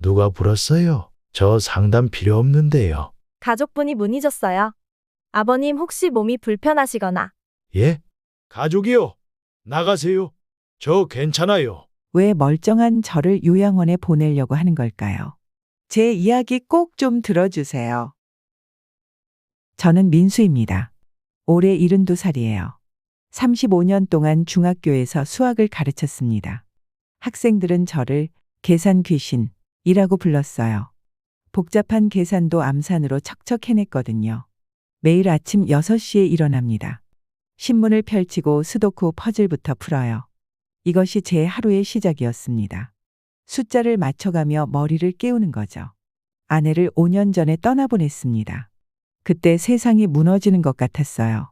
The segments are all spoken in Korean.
누가 불었어요? 저 상담 필요 없는데요. 가족분이 문의 줬어요. 아버님 혹시 몸이 불편하시거나 예? 가족이요? 나가세요. 저 괜찮아요. 왜 멀쩡한 저를 요양원에 보내려고 하는 걸까요? 제 이야기 꼭 좀 들어주세요. 저는 민수입니다. 올해 72살이에요. 35년 동안 중학교에서 수학을 가르쳤습니다. 학생들은 저를 계산 귀신이라고 불렀어요. 복잡한 계산도 암산으로 척척 해냈거든요. 매일 아침 6시에 일어납니다. 신문을 펼치고 스도쿠 퍼즐부터 풀어요. 이것이 제 하루의 시작이었습니다. 숫자를 맞춰가며 머리를 깨우는 거죠. 아내를 5년 전에 떠나보냈습니다. 그때 세상이 무너지는 것 같았어요.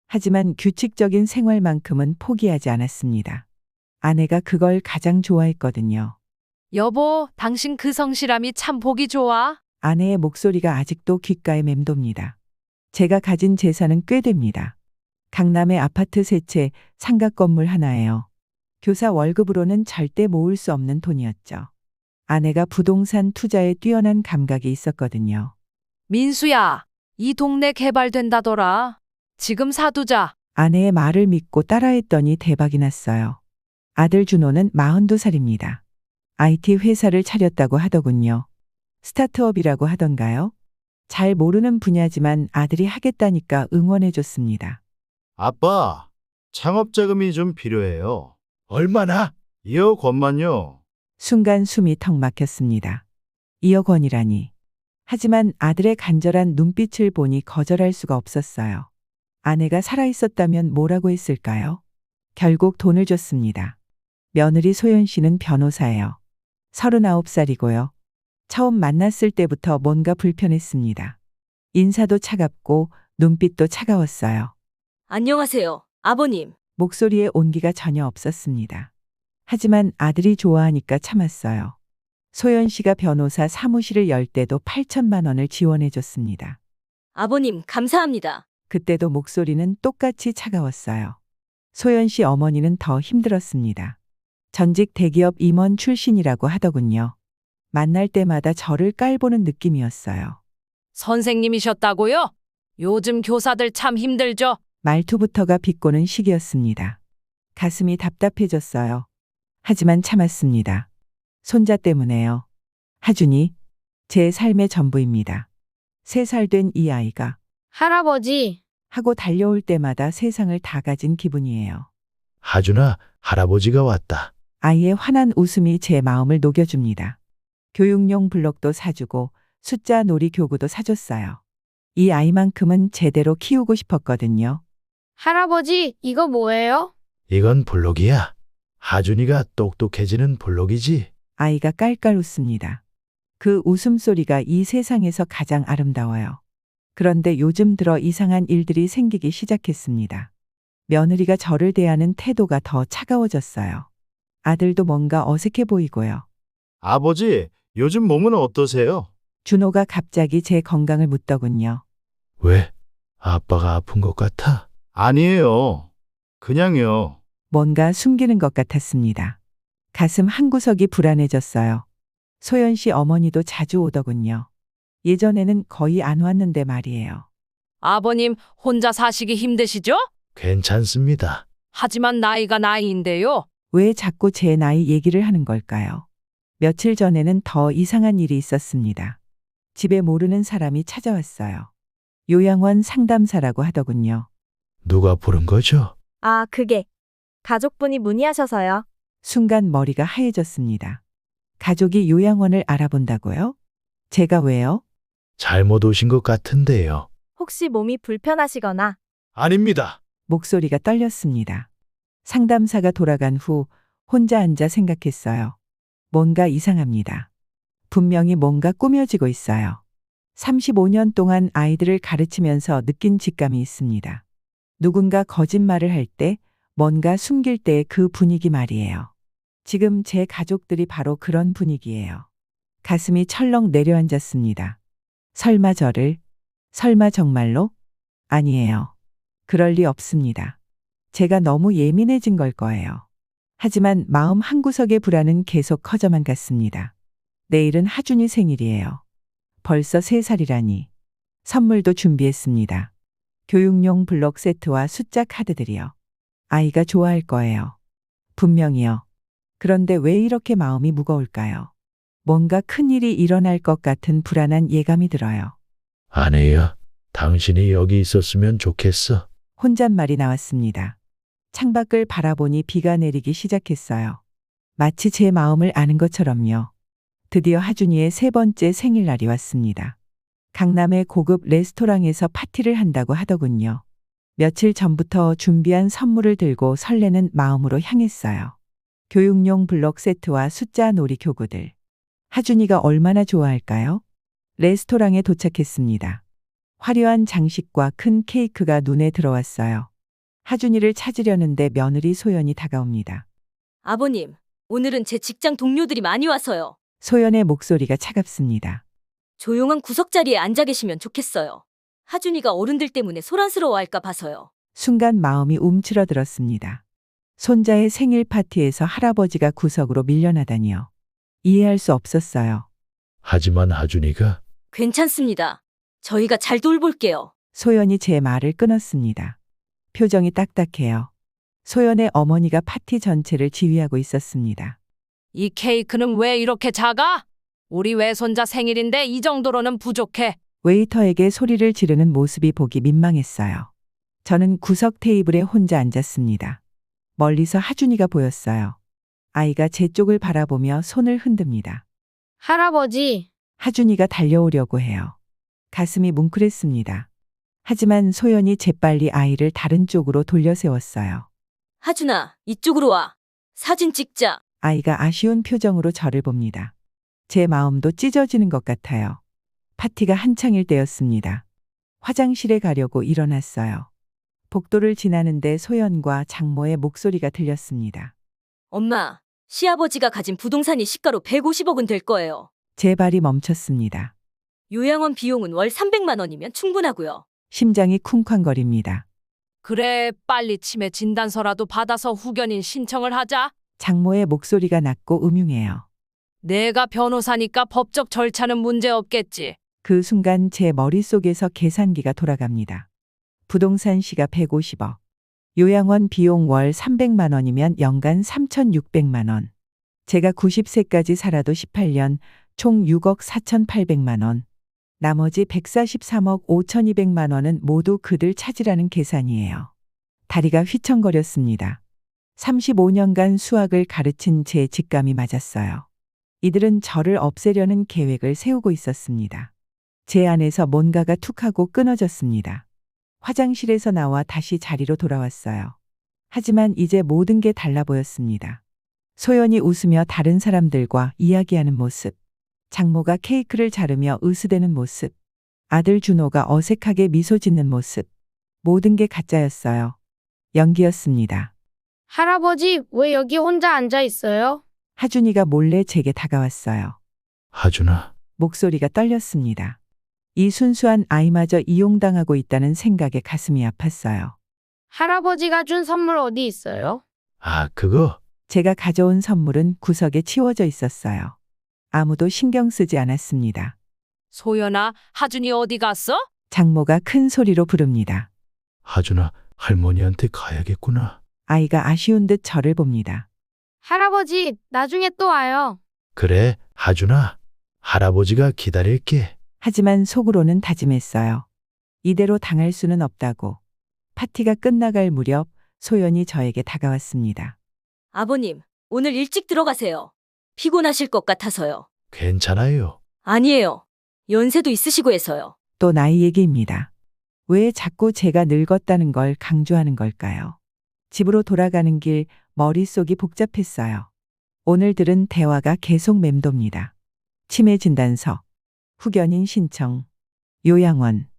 하지만 규칙적인 생활만큼은 포기하지 않았습니다. 아내가 그걸 가장 좋아했거든요. 여보, 당신 그 성실함이 참 보기 좋아. 아내의 목소리가 아직도 귓가에 맴돕니다. 제가 가진 재산은 꽤 됩니다. 강남의 아파트 3채, 상가 건물 하나예요. 교사 월급으로는 절대 모을 수 없는 돈이었죠. 아내가 부동산 투자에 뛰어난 감각이 있었거든요. 민수야, 이 동네 개발된다더라. 지금 사두자. 아내의 말을 믿고 따라했더니 대박이 났어요. 아들 준호는 42살입니다. IT 회사를 차렸다고 하더군요. 스타트업이라고 하던가요? 잘 모르는 분야지만 아들이 하겠다니까 응원해줬습니다. 아빠, 창업 자금이 좀 필요해요. 얼마나? 2억 원만요. 순간 숨이 턱 막혔습니다. 2억 원이라니. 하지만 아들의 간절한 눈빛을 보니 거절할 수가 없었어요. 아내가 살아있었다면 뭐라고 했을까요? 결국 돈을 줬습니다. 며느리 소연 씨는 변호사예요. 39살이고요. 처음 만났을 때부터 뭔가 불편했습니다. 인사도 차갑고 눈빛도 차가웠어요. 안녕하세요, 아버님. 목소리에 온기가 전혀 없었습니다. 하지만 아들이 좋아하니까 참았어요. 소연 씨가 변호사 사무실을 열 때도 8천만 원을 지원해 줬습니다. 아버님, 감사합니다. 그때도 목소리는 똑같이 차가웠어요. 소연 씨 어머니는 더 힘들었습니다. 전직 대기업 임원 출신이라고 하더군요. 만날 때마다 저를 깔보는 느낌이었어요. 선생님이셨다고요? 요즘 교사들 참 힘들죠? 말투부터가 비꼬는 시기였습니다. 가슴이 답답해졌어요. 하지만 참았습니다. 손자 때문에요. 하준이, 제 삶의 전부입니다. 3살 된 이 아이가 할아버지, 하고 달려올 때마다 세상을 다 가진 기분이에요. 하준아, 할아버지가 왔다. 아이의 환한 웃음이 제 마음을 녹여줍니다. 교육용 블록도 사주고 숫자 놀이 교구도 사줬어요. 이 아이만큼은 제대로 키우고 싶었거든요. 할아버지, 이거 뭐예요? 이건 블록이야. 하준이가 똑똑해지는 블록이지. 아이가 깔깔 웃습니다. 그 웃음소리가 이 세상에서 가장 아름다워요. 그런데 요즘 들어 이상한 일들이 생기기 시작했습니다. 며느리가 저를 대하는 태도가 더 차가워졌어요. 아들도 뭔가 어색해 보이고요. 아버지, 요즘 몸은 어떠세요? 준호가 갑자기 제 건강을 묻더군요. 왜? 아빠가 아픈 것 같아? 아니에요. 그냥요. 뭔가 숨기는 것 같았습니다. 가슴 한구석이 불안해졌어요. 소연 씨 어머니도 자주 오더군요. 예전에는 거의 안 왔는데 말이에요. 아버님, 혼자 사시기 힘드시죠? 괜찮습니다. 하지만 나이가 나이인데요. 왜 자꾸 제 나이 얘기를 하는 걸까요? 며칠 전에는 더 이상한 일이 있었습니다. 집에 모르는 사람이 찾아왔어요. 요양원 상담사라고 하더군요. 누가 부른 거죠? 아, 그게 가족분이 문의하셔서요. 순간 머리가 하얘졌습니다. 가족이 요양원을 알아본다고요? 제가 왜요? 잘못 오신 것 같은데요. 혹시 몸이 불편하시거나 아닙니다. 목소리가 떨렸습니다. 상담사가 돌아간 후 혼자 앉아 생각했어요. 뭔가 이상합니다. 분명히 뭔가 꾸며지고 있어요. 35년 동안 아이들을 가르치면서 느낀 직감이 있습니다. 누군가 거짓말을 할 때, 뭔가 숨길 때의 그 분위기 말이에요. 지금 제 가족들이 바로 그런 분위기예요. 가슴이 철렁 내려앉았습니다. 설마 저를? 설마 정말로? 아니에요. 그럴 리 없습니다. 제가 너무 예민해진 걸 거예요. 하지만 마음 한구석의 불안은 계속 커져만 갔습니다. 내일은 하준이 생일이에요. 벌써 3살이라니. 선물도 준비했습니다. 교육용 블록 세트와 숫자 카드들이요. 아이가 좋아할 거예요. 분명히요. 그런데 왜 이렇게 마음이 무거울까요? 뭔가 큰일이 일어날 것 같은 불안한 예감이 들어요. 아내야, 당신이 여기 있었으면 좋겠어. 혼잣말이 나왔습니다. 창밖을 바라보니 비가 내리기 시작했어요. 마치 제 마음을 아는 것처럼요. 드디어 하준이의 3번째 생일날이 왔습니다. 강남의 고급 레스토랑에서 파티를 한다고 하더군요. 며칠 전부터 준비한 선물을 들고 설레는 마음으로 향했어요. 교육용 블록 세트와 숫자 놀이 교구들. 하준이가 얼마나 좋아할까요? 레스토랑에 도착했습니다. 화려한 장식과 큰 케이크가 눈에 들어왔어요. 하준이를 찾으려는데 며느리 소연이 다가옵니다. 아버님, 오늘은 제 직장 동료들이 많이 와서요. 소연의 목소리가 차갑습니다. 조용한 구석 자리에 앉아 계시면 좋겠어요. 하준이가 어른들 때문에 소란스러워할까 봐서요. 순간 마음이 움츠러들었습니다. 손자의 생일 파티에서 할아버지가 구석으로 밀려나다니요. 이해할 수 없었어요. 하지만 하준이가 괜찮습니다. 저희가 잘 돌볼게요. 소연이 제 말을 끊었습니다. 표정이 딱딱해요. 소연의 어머니가 파티 전체를 지휘하고 있었습니다. 이 케이크는 왜 이렇게 작아? 우리 외손자 생일인데 이 정도로는 부족해. 웨이터에게 소리를 지르는 모습이 보기 민망했어요. 저는 구석 테이블에 혼자 앉았습니다. 멀리서 하준이가 보였어요. 아이가 제 쪽을 바라보며 손을 흔듭니다. 할아버지, 하준이가 달려오려고 해요. 가슴이 뭉클했습니다. 하지만 소연이 재빨리 아이를 다른 쪽으로 돌려 세웠어요. 하준아, 이쪽으로 와. 사진 찍자. 아이가 아쉬운 표정으로 저를 봅니다. 제 마음도 찢어지는 것 같아요. 파티가 한창일 때였습니다. 화장실에 가려고 일어났어요. 복도를 지나는데 소연과 장모의 목소리가 들렸습니다. 엄마, 시아버지가 가진 부동산이 시가로 150억은 될 거예요. 제 발이 멈췄습니다. 요양원 비용은 월 300만 원이면 충분하고요. 심장이 쿵쾅거립니다. 그래, 빨리 치매 진단서라도 받아서 후견인 신청을 하자. 장모의 목소리가 낮고 음흉해요. 내가 변호사니까 법적 절차는 문제 없겠지. 그 순간 제 머릿속에서 계산기가 돌아갑니다. 부동산 시가 150억. 요양원 비용 월 300만 원이면 연간 3,600만 원. 제가 90세까지 살아도 18년, 총 6억 4,800만 원. 나머지 143억 5,200만 원은 모두 그들 차지라는 계산이에요. 다리가 휘청거렸습니다. 35년간 수학을 가르친 제 직감이 맞았어요. 이들은 저를 없애려는 계획을 세우고 있었습니다. 제 안에서 뭔가가 툭하고 끊어졌습니다. 화장실에서 나와 다시 자리로 돌아왔어요. 하지만 이제 모든 게 달라 보였습니다. 소연이 웃으며 다른 사람들과 이야기하는 모습, 장모가 케이크를 자르며 으스대는 모습, 아들 준호가 어색하게 미소 짓는 모습, 모든 게 가짜였어요. 연기였습니다. 할아버지, 왜 여기 혼자 앉아 있어요? 하준이가 몰래 제게 다가왔어요. 하준아, 목소리가 떨렸습니다. 이 순수한 아이마저 이용당하고 있다는 생각에 가슴이 아팠어요. 할아버지가 준 선물 어디 있어요? 그거 제가 가져온 선물은 구석에 치워져 있었어요. 아무도 신경 쓰지 않았습니다. 소연아, 하준이 어디 갔어? 장모가 큰 소리로 부릅니다. 하준아, 할머니한테 가야겠구나. 아이가 아쉬운 듯 저를 봅니다. 할아버지, 나중에 또 와요. 그래, 하준아. 할아버지가 기다릴게. 하지만 속으로는 다짐했어요. 이대로 당할 수는 없다고. 파티가 끝나갈 무렵 소연이 저에게 다가왔습니다. 아버님, 오늘 일찍 들어가세요. 피곤하실 것 같아서요. 괜찮아요. 아니에요. 연세도 있으시고 해서요. 또 나이 얘기입니다. 왜 자꾸 제가 늙었다는 걸 강조하는 걸까요? 집으로 돌아가는 길 머릿속이 복잡했어요. 오늘 들은 대화가 계속 맴돕니다. 치매 진단서, 후견인 신청, 요양원,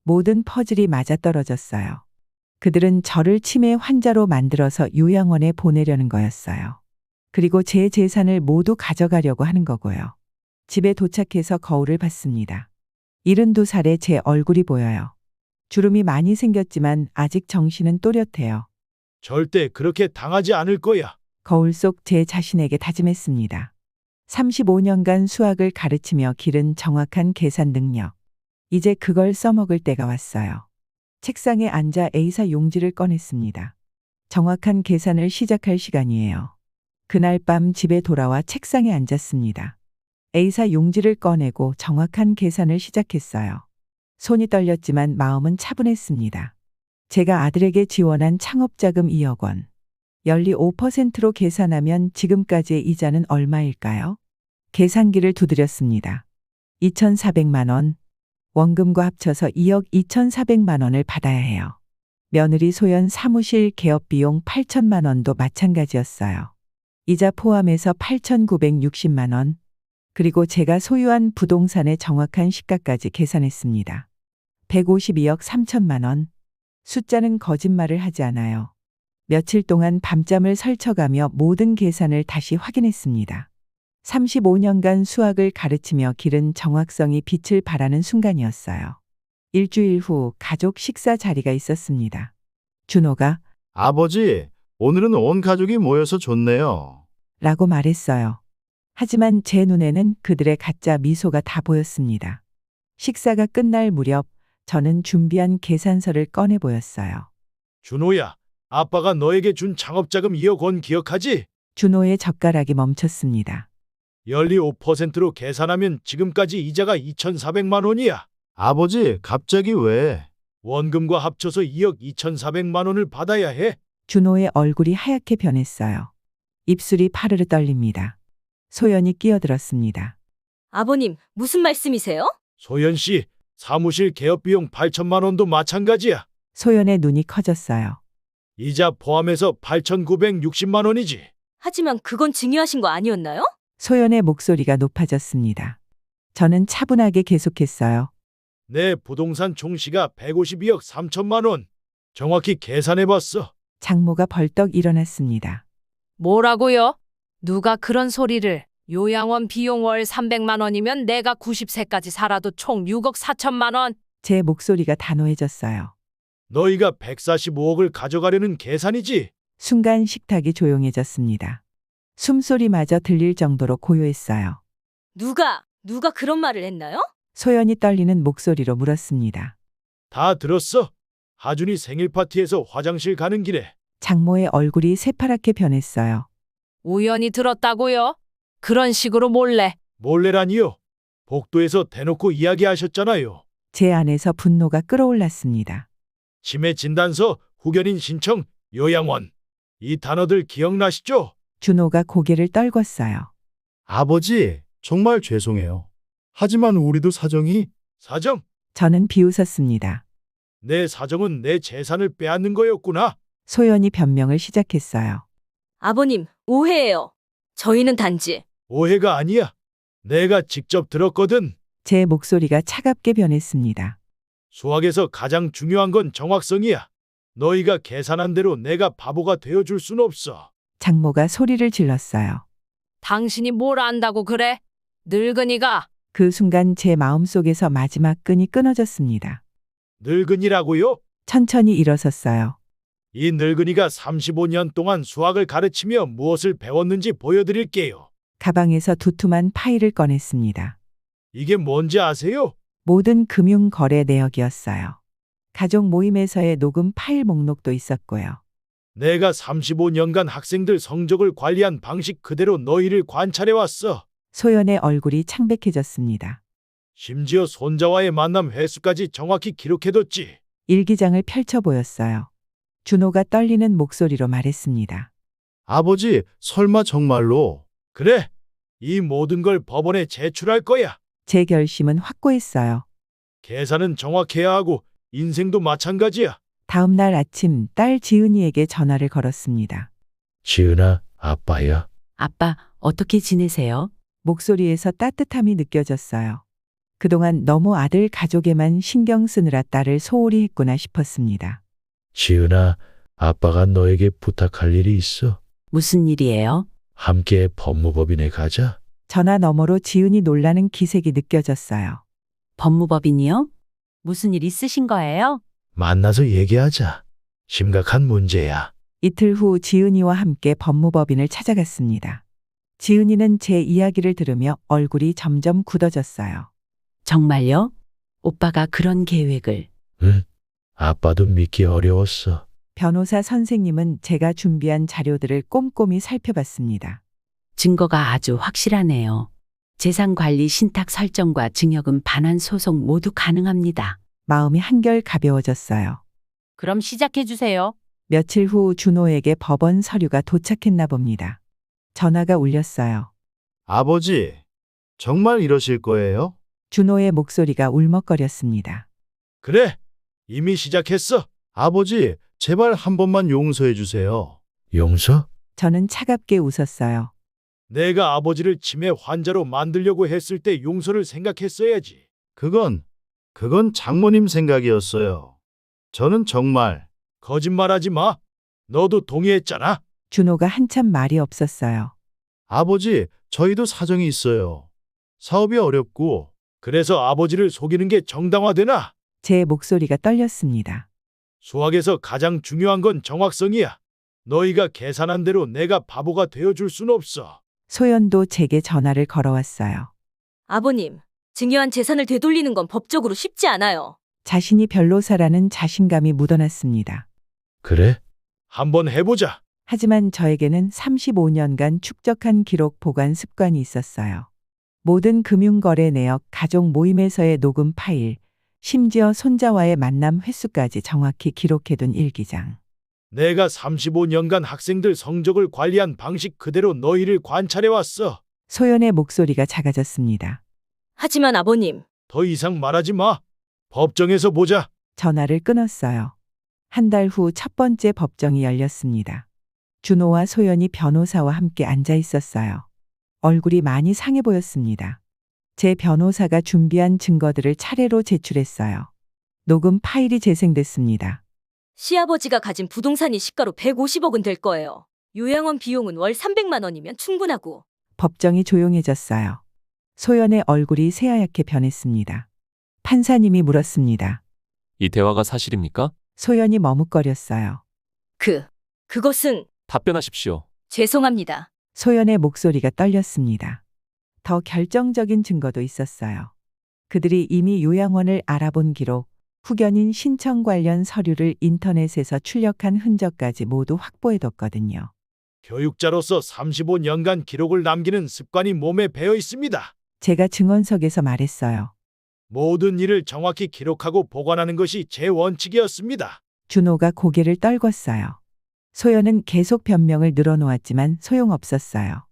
모든 퍼즐이 맞아떨어졌어요. 그들은 저를 치매 환자로 만들어서 요양원에 보내려는 거였어요. 그리고 제 재산을 모두 가져가려고 하는 거고요. 집에 도착해서 거울을 봤습니다. 72살의 제 얼굴이 보여요. 주름이 많이 생겼지만 아직 정신은 또렷해요. 절대 그렇게 당하지 않을 거야. 거울 속 제 자신에게 다짐했습니다. 35년간 수학을 가르치며 기른 정확한 계산 능력. 이제 그걸 써먹을 때가 왔어요. 책상에 앉아 A사 용지를 꺼냈습니다. 정확한 계산을 시작할 시간이에요. 그날 밤 집에 돌아와 책상에 앉았습니다. A사 용지를 꺼내고 정확한 계산을 시작했어요. 손이 떨렸지만 마음은 차분했습니다. 제가 아들에게 지원한 창업자금 2억 원. 연리 5%로 계산하면 지금까지의 이자는 얼마일까요? 계산기를 두드렸습니다. 2,400만 원. 원금과 합쳐서 2억 2,400만 원을 받아야 해요. 며느리 소연 사무실 개업 비용 8천만 원도 마찬가지였어요. 이자 포함해서 8,960만 원. 그리고 제가 소유한 부동산의 정확한 시가까지 계산했습니다. 152억 3천만 원. 숫자는 거짓말을 하지 않아요. 며칠 동안 밤잠을 설쳐가며 모든 계산을 다시 확인했습니다. 35년간 수학을 가르치며 기른 정확성이 빛을 발하는 순간이었어요. 일주일 후 가족 식사 자리가 있었습니다. 준호가 아버지, 오늘은 온 가족이 모여서 좋네요. 라고 말했어요. 하지만 제 눈에는 그들의 가짜 미소가 다 보였습니다. 식사가 끝날 무렵 저는 준비한 계산서를 꺼내 보였어요. 준호야, 아빠가 너에게 준 창업자금 2억 원 기억하지? 준호의 젓가락이 멈췄습니다. 연리 5%로 계산하면 지금까지 이자가 2,400만 원이야. 아버지, 갑자기 왜? 원금과 합쳐서 2억 2,400만 원을 받아야 해. 준호의 얼굴이 하얗게 변했어요. 입술이 파르르 떨립니다. 소연이 끼어들었습니다. 아버님, 무슨 말씀이세요? 소연 씨, 사무실 개업 비용 8천만 원도 마찬가지야. 소연의 눈이 커졌어요. 이자 포함해서 8,960만 원이지. 하지만 그건 증여하신 거 아니었나요? 소연의 목소리가 높아졌습니다. 저는 차분하게 계속했어요. 내 부동산 총시가 152억 3천만 원. 정확히 계산해봤어. 장모가 벌떡 일어났습니다. 뭐라고요? 누가 그런 소리를? 요양원 비용 월 300만 원이면 내가 90세까지 살아도 총 6억 4천만 원. 제 목소리가 단호해졌어요. 너희가 145억을 가져가려는 계산이지? 순간 식탁이 조용해졌습니다. 숨소리마저 들릴 정도로 고요했어요. 누가 그런 말을 했나요? 소연이 떨리는 목소리로 물었습니다. 다 들었어. 하준이 생일 파티에서 화장실 가는 길에. 장모의 얼굴이 새파랗게 변했어요. 우연히 들었다고요? 그런 식으로 몰래. 몰래라니요. 복도에서 대놓고 이야기하셨잖아요. 제 안에서 분노가 끓어올랐습니다. 치매 진단서, 후견인 신청, 요양원. 이 단어들 기억나시죠? 준호가 고개를 떨궜어요. 아버지, 정말 죄송해요. 하지만 우리도 사정이 사정? 저는 비웃었습니다. 내 사정은 내 재산을 빼앗는 거였구나. 소연이 변명을 시작했어요. 아버님, 오해예요. 저희는 단지 오해가 아니야. 내가 직접 들었거든. 제 목소리가 차갑게 변했습니다. 수학에서 가장 중요한 건 정확성이야. 너희가 계산한 대로 내가 바보가 되어줄 순 없어. 장모가 소리를 질렀어요. 당신이 뭘 안다고 그래? 늙은이가. 그 순간 제 마음속에서 마지막 끈이 끊어졌습니다. 늙은이라고요? 천천히 일어섰어요. 이 늙은이가 35년 동안 수학을 가르치며 무엇을 배웠는지 보여드릴게요. 가방에서 두툼한 파일을 꺼냈습니다. 이게 뭔지 아세요? 모든 금융 거래 내역이었어요. 가족 모임에서의 녹음 파일 목록도 있었고요. 내가 35년간 학생들 성적을 관리한 방식 그대로 너희를 관찰해왔어. 소연의 얼굴이 창백해졌습니다. 심지어 손자와의 만남 횟수까지 정확히 기록해뒀지. 일기장을 펼쳐 보였어요. 준호가 떨리는 목소리로 말했습니다. 아버지, 설마 정말로? 그래, 이 모든 걸 법원에 제출할 거야. 제 결심은 확고했어요. 계산은 정확해야 하고 인생도 마찬가지야. 다음 날 아침 딸 지은이에게 전화를 걸었습니다. 지은아, 아빠야. 아빠, 어떻게 지내세요? 목소리에서 따뜻함이 느껴졌어요. 그동안 너무 아들 가족에만 신경 쓰느라 딸을 소홀히 했구나 싶었습니다. 지은아, 아빠가 너에게 부탁할 일이 있어. 무슨 일이에요? 함께 법무법인에 가자. 전화 너머로 지은이 놀라는 기색이 느껴졌어요. 법무법인이요? 무슨 일 있으신 거예요? 만나서 얘기하자. 심각한 문제야. 이틀 후 지은이와 함께 법무법인을 찾아갔습니다. 지은이는 제 이야기를 들으며 얼굴이 점점 굳어졌어요. 정말요? 오빠가 그런 계획을. 응. 아빠도 믿기 어려웠어. 변호사 선생님은 제가 준비한 자료들을 꼼꼼히 살펴봤습니다. 증거가 아주 확실하네요. 재산 관리 신탁 설정과 증여금 반환 소송 모두 가능합니다. 마음이 한결 가벼워졌어요. 그럼 시작해 주세요. 며칠 후 준호에게 법원 서류가 도착했나 봅니다. 전화가 울렸어요. 아버지, 정말 이러실 거예요? 준호의 목소리가 울먹거렸습니다. 그래, 이미 시작했어. 아버지, 제발 한 번만 용서해 주세요. 용서? 저는 차갑게 웃었어요. 내가 아버지를 치매 환자로 만들려고 했을 때 용서를 생각했어야지. 그건 장모님 생각이었어요. 저는 정말 거짓말하지 마. 너도 동의했잖아. 준호가 한참 말이 없었어요. 아버지, 저희도 사정이 있어요. 사업이 어렵고 그래서 아버지를 속이는 게 정당화되나? 제 목소리가 떨렸습니다. 수학에서 가장 중요한 건 정확성이야. 너희가 계산한 대로 내가 바보가 되어줄 순 없어. 소연도 제게 전화를 걸어왔어요. 아버님, 증여한 재산을 되돌리는 건 법적으로 쉽지 않아요. 자신이 변로사라는 자신감이 묻어났습니다. 그래? 한번 해보자. 하지만 저에게는 35년간 축적한 기록 보관 습관이 있었어요. 모든 금융거래 내역, 가족 모임에서의 녹음 파일, 심지어 손자와의 만남 횟수까지 정확히 기록해둔 일기장. 내가 35년간 학생들 성적을 관리한 방식 그대로 너희를 관찰해왔어. 소연의 목소리가 작아졌습니다. 하지만 아버님, 더 이상 말하지 마. 법정에서 보자. 전화를 끊었어요. 한 달 후 첫 번째 법정이 열렸습니다. 준호와 소연이 변호사와 함께 앉아 있었어요. 얼굴이 많이 상해 보였습니다. 제 변호사가 준비한 증거들을 차례로 제출했어요. 녹음 파일이 재생됐습니다. 시아버지가 가진 부동산이 시가로 150억은 될 거예요. 요양원 비용은 월 300만 원이면 충분하고. 법정이 조용해졌어요. 소연의 얼굴이 새하얗게 변했습니다. 판사님이 물었습니다. 이 대화가 사실입니까? 소연이 머뭇거렸어요. 그것은 답변하십시오. 죄송합니다. 소연의 목소리가 떨렸습니다. 더 결정적인 증거도 있었어요. 그들이 이미 요양원을 알아본 기록, 후견인 신청 관련 서류를 인터넷에서 출력한 흔적까지 모두 확보해뒀거든요. 교육자로서 35년간 기록을 남기는 습관이 몸에 배어 있습니다. 제가 증언석에서 말했어요. 모든 일을 정확히 기록하고 보관하는 것이 제 원칙이었습니다. 준호가 고개를 떨궜어요. 소연은 계속 변명을 늘어놓았지만 소용없었어요.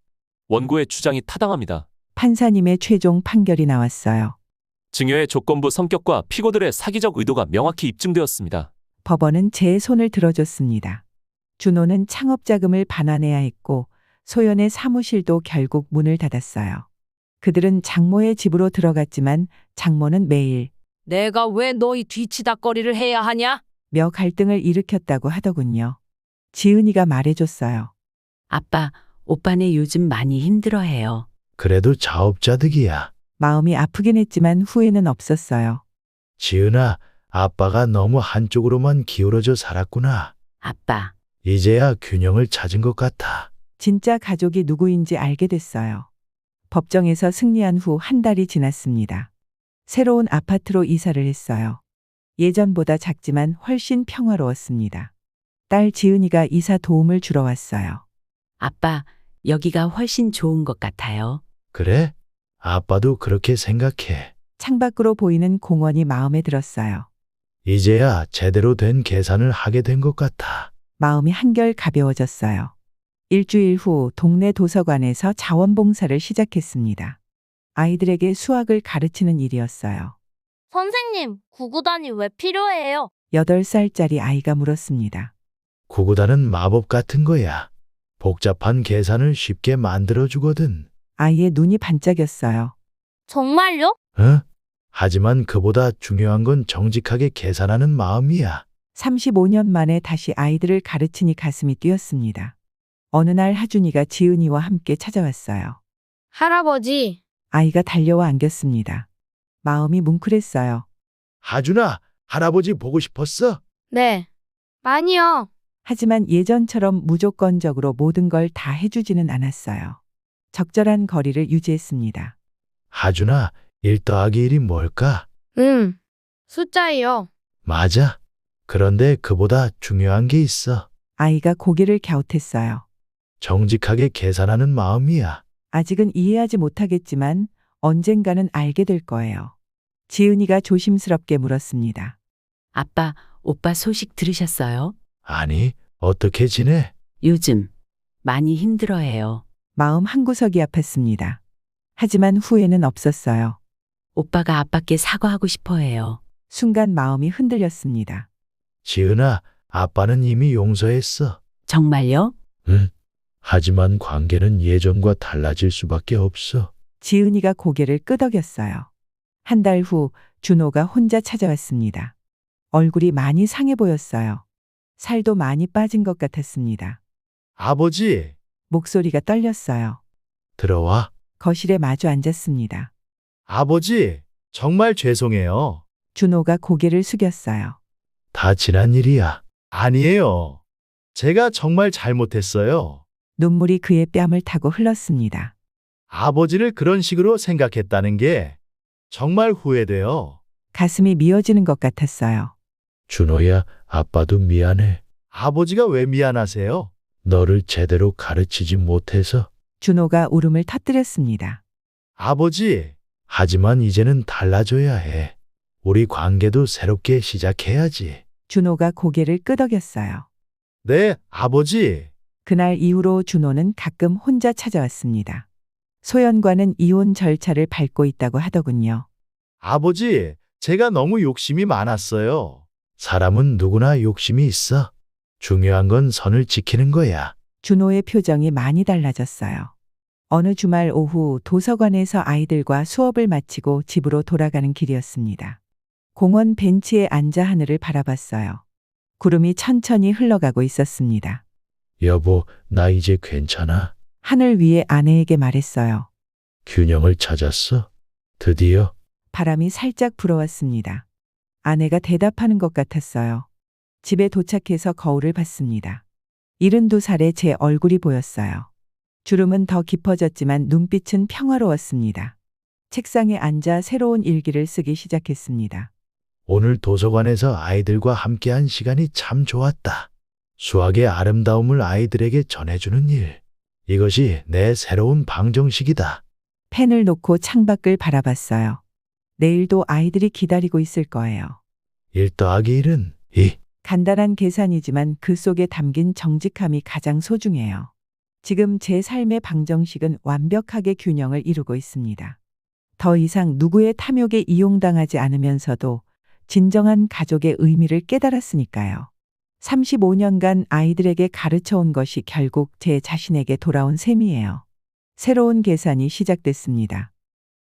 원고의 주장이 타당합니다. 판사님의 최종 판결이 나왔어요. 증여의 조건부 성격과 피고들의 사기적 의도가 명확히 입증되었습니다. 법원은 제 손을 들어줬습니다. 준호는 창업자금을 반환해야 했고 소연의 사무실도 결국 문을 닫았어요. 그들은 장모의 집으로 들어갔지만 장모는 매일 내가 왜 너희 뒤치다거리를 해야 하냐? 며 갈등을 일으켰다고 하더군요. 지은이가 말해줬어요. 아빠, 오빠네 요즘 많이 힘들어해요. 그래도 자업자득이야. 마음이 아프긴 했지만 후회는 없었어요. 지은아, 아빠가 너무 한쪽으로만 기울어져 살았구나. 아빠, 이제야 균형을 찾은 것 같아. 진짜 가족이 누구인지 알게 됐어요. 법정에서 승리한 후 한 달이 지났습니다. 새로운 아파트로 이사를 했어요. 예전보다 작지만 훨씬 평화로웠습니다. 딸 지은이가 이사 도움을 주러 왔어요. 아빠, 여기가 훨씬 좋은 것 같아요. 그래? 아빠도 그렇게 생각해. 창밖으로 보이는 공원이 마음에 들었어요. 이제야 제대로 된 계산을 하게 된 것 같아. 마음이 한결 가벼워졌어요. 일주일 후 동네 도서관에서 자원봉사를 시작했습니다. 아이들에게 수학을 가르치는 일이었어요. 선생님, 구구단이 왜 필요해요? 8살짜리 아이가 물었습니다. 구구단은 마법 같은 거야. 복잡한 계산을 쉽게 만들어주거든. 아이의 눈이 반짝였어요. 정말요? 어? 하지만 그보다 중요한 건 정직하게 계산하는 마음이야. 35년 만에 다시 아이들을 가르치니 가슴이 뛰었습니다. 어느 날 하준이가 지은이와 함께 찾아왔어요. 할아버지, 아이가 달려와 안겼습니다. 마음이 뭉클했어요. 하준아, 할아버지 보고 싶었어? 네. 많이요. 하지만 예전처럼 무조건적으로 모든 걸 다 해주지는 않았어요. 적절한 거리를 유지했습니다. 하준아, 1 더하기 1이 뭘까? 숫자예요. 맞아. 그런데 그보다 중요한 게 있어. 아이가 고개를 갸웃했어요. 정직하게 계산하는 마음이야. 아직은 이해하지 못하겠지만 언젠가는 알게 될 거예요. 지은이가 조심스럽게 물었습니다. 아빠, 오빠 소식 들으셨어요? 아니, 어떻게 지내? 요즘 많이 힘들어해요. 마음 한구석이 아팠습니다. 하지만 후회는 없었어요. 오빠가 아빠께 사과하고 싶어 해요. 순간 마음이 흔들렸습니다. 지은아, 아빠는 이미 용서했어. 정말요? 응. 하지만 관계는 예전과 달라질 수밖에 없어. 지은이가 고개를 끄덕였어요. 한 달 후 준호가 혼자 찾아왔습니다. 얼굴이 많이 상해 보였어요. 살도 많이 빠진 것 같았습니다. 아버지, 목소리가 떨렸어요. 들어와. 거실에 마주 앉았습니다. 아버지, 정말 죄송해요. 준호가 고개를 숙였어요. 다 지난 일이야. 아니에요. 제가 정말 잘못했어요. 눈물이 그의 뺨을 타고 흘렀습니다. 아버지를 그런 식으로 생각했다는 게 정말 후회돼요. 가슴이 미어지는 것 같았어요. 준호야, 아빠도 미안해. 아버지가 왜 미안하세요? 너를 제대로 가르치지 못해서. 준호가 울음을 터뜨렸습니다. 아버지, 하지만 이제는 달라져야 해. 우리 관계도 새롭게 시작해야지. 준호가 고개를 끄덕였어요. 네, 아버지. 그날 이후로 준호는 가끔 혼자 찾아왔습니다. 소연과는 이혼 절차를 밟고 있다고 하더군요. 아버지, 제가 너무 욕심이 많았어요. 사람은 누구나 욕심이 있어. 중요한 건 선을 지키는 거야. 준호의 표정이 많이 달라졌어요. 어느 주말 오후 도서관에서 아이들과 수업을 마치고 집으로 돌아가는 길이었습니다. 공원 벤치에 앉아 하늘을 바라봤어요. 구름이 천천히 흘러가고 있었습니다. 여보, 나 이제 괜찮아. 하늘 위에 아내에게 말했어요. 균형을 찾았어. 드디어. 바람이 살짝 불어왔습니다. 아내가 대답하는 것 같았어요. 집에 도착해서 거울을 봤습니다. 72살의 제 얼굴이 보였어요. 주름은 더 깊어졌지만 눈빛은 평화로웠습니다. 책상에 앉아 새로운 일기를 쓰기 시작했습니다. 오늘 도서관에서 아이들과 함께한 시간이 참 좋았다. 수학의 아름다움을 아이들에게 전해주는 일. 이것이 내 새로운 방정식이다. 펜을 놓고 창밖을 바라봤어요. 내일도 아이들이 기다리고 있을 거예요. 1 더하기 1은 2. 간단한 계산이지만 그 속에 담긴 정직함이 가장 소중해요. 지금 제 삶의 방정식은 완벽하게 균형을 이루고 있습니다. 더 이상 누구의 탐욕에 이용당하지 않으면서도 진정한 가족의 의미를 깨달았으니까요. 35년간 아이들에게 가르쳐 온 것이 결국 제 자신에게 돌아온 셈이에요. 새로운 계산이 시작됐습니다.